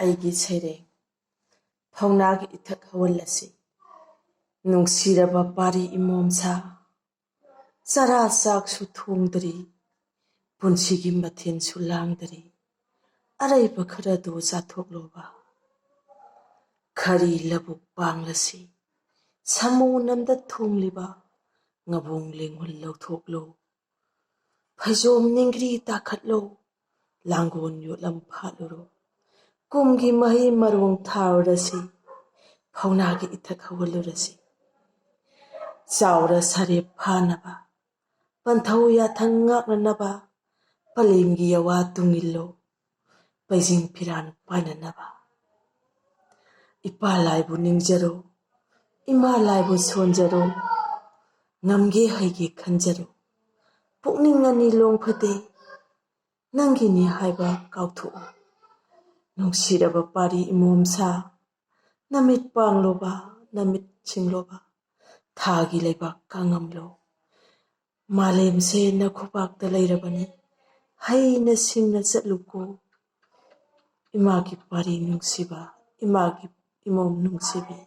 ꯑꯩꯒꯤ ꯁꯩꯔꯦꯡ ꯊꯧꯅꯥꯒꯤ ꯏꯊꯛ ꯍꯧꯍꯜꯂꯁꯤ ꯅꯨꯡꯁꯤꯔꯕ ꯄꯥꯔꯤ ꯏꯃꯣꯝꯁꯥ ꯆꯔꯥ ꯆꯥꯛꯁꯨ ꯊꯣꯡꯗ꯭ꯔꯤ ꯄꯨꯟꯁꯤꯒꯤ ꯃꯊꯦꯜꯁꯨ ꯂꯥꯡꯗ꯭ꯔꯤ ꯑꯔꯩꯕ ꯈꯔꯗꯨ ꯆꯥꯊꯣꯛꯂꯣꯕ ꯈꯔꯤ ꯂꯕꯨꯛ ꯄꯥꯡꯂꯁꯤ ꯁꯥꯃꯨ ꯅꯝꯗ ꯊꯣꯡꯂꯤꯕ ꯉꯕꯣꯡ ꯂꯦꯡꯍꯨꯜ ꯂꯧꯊꯣꯛꯂꯣ ꯐꯩꯖꯣꯝ ꯅꯤꯡꯒ꯭ꯔꯤ ꯇꯥꯈꯠꯂꯣ ꯂꯥꯡꯒꯣꯜ ꯌꯣꯠꯂꯝ ꯐꯥꯠꯂꯨꯔꯣ ꯀꯨꯝꯒꯤ ꯃꯍꯩ ꯃꯔꯣꯡ ꯊꯥꯔꯨꯔꯁꯤ ꯐꯧꯅꯥꯒꯤ ꯏꯊꯛ ꯍꯧꯍꯜꯂꯨꯔꯁꯤ ꯆꯥꯎꯔ ꯁꯔꯦꯞ ꯐꯥꯅꯕ ꯄꯟꯊꯧ ꯌꯥꯊꯪ ꯉꯥꯛꯅꯅꯕ ꯄꯂꯦꯝꯒꯤ ꯌꯋꯥ ꯇꯨꯡꯏꯜꯂꯣ ꯄꯩꯖꯤꯡ ꯐꯤꯔꯥꯟ ꯄꯥꯏꯅꯅꯕ ꯏꯄꯥ ꯂꯥꯏꯕꯨ ꯅꯤꯡꯖꯔꯣ ꯏꯃꯥ ꯂꯥꯏꯕꯨ ꯁꯣꯟꯖꯔꯣ ꯉꯝꯒꯦ ꯍꯩꯒꯦ ꯈꯟꯖꯔꯣ ꯄꯨꯛꯅꯤꯡ ꯑꯅꯤ ꯂꯣꯡꯐꯗꯦ ꯅꯪꯒꯤꯅꯤ ꯍꯥꯏꯕ ꯀꯥꯎꯊꯣꯛꯎ ꯅꯨꯡꯁꯤꯔꯕ ꯄꯥꯔꯤ ꯏꯃꯣꯝꯁꯥ ꯅꯃꯤꯠ ꯄꯥꯡꯂꯣꯕ ꯅꯃꯤꯠ ꯁꯤꯡꯂꯣꯕ ꯊꯥꯒꯤ ꯂꯩꯕꯥꯛ ꯀꯥꯡꯉꯝꯂꯣ ꯃꯥꯂꯦꯝꯁꯦ ꯅꯈꯨꯕꯥꯛꯇ ꯂꯩꯔꯕꯅꯤ ꯍꯩꯅ ꯁꯤꯡꯅ ꯆꯠꯂꯨꯀꯣ इमागी पारी नुंसीबा इमागी इमोम नुंसीबी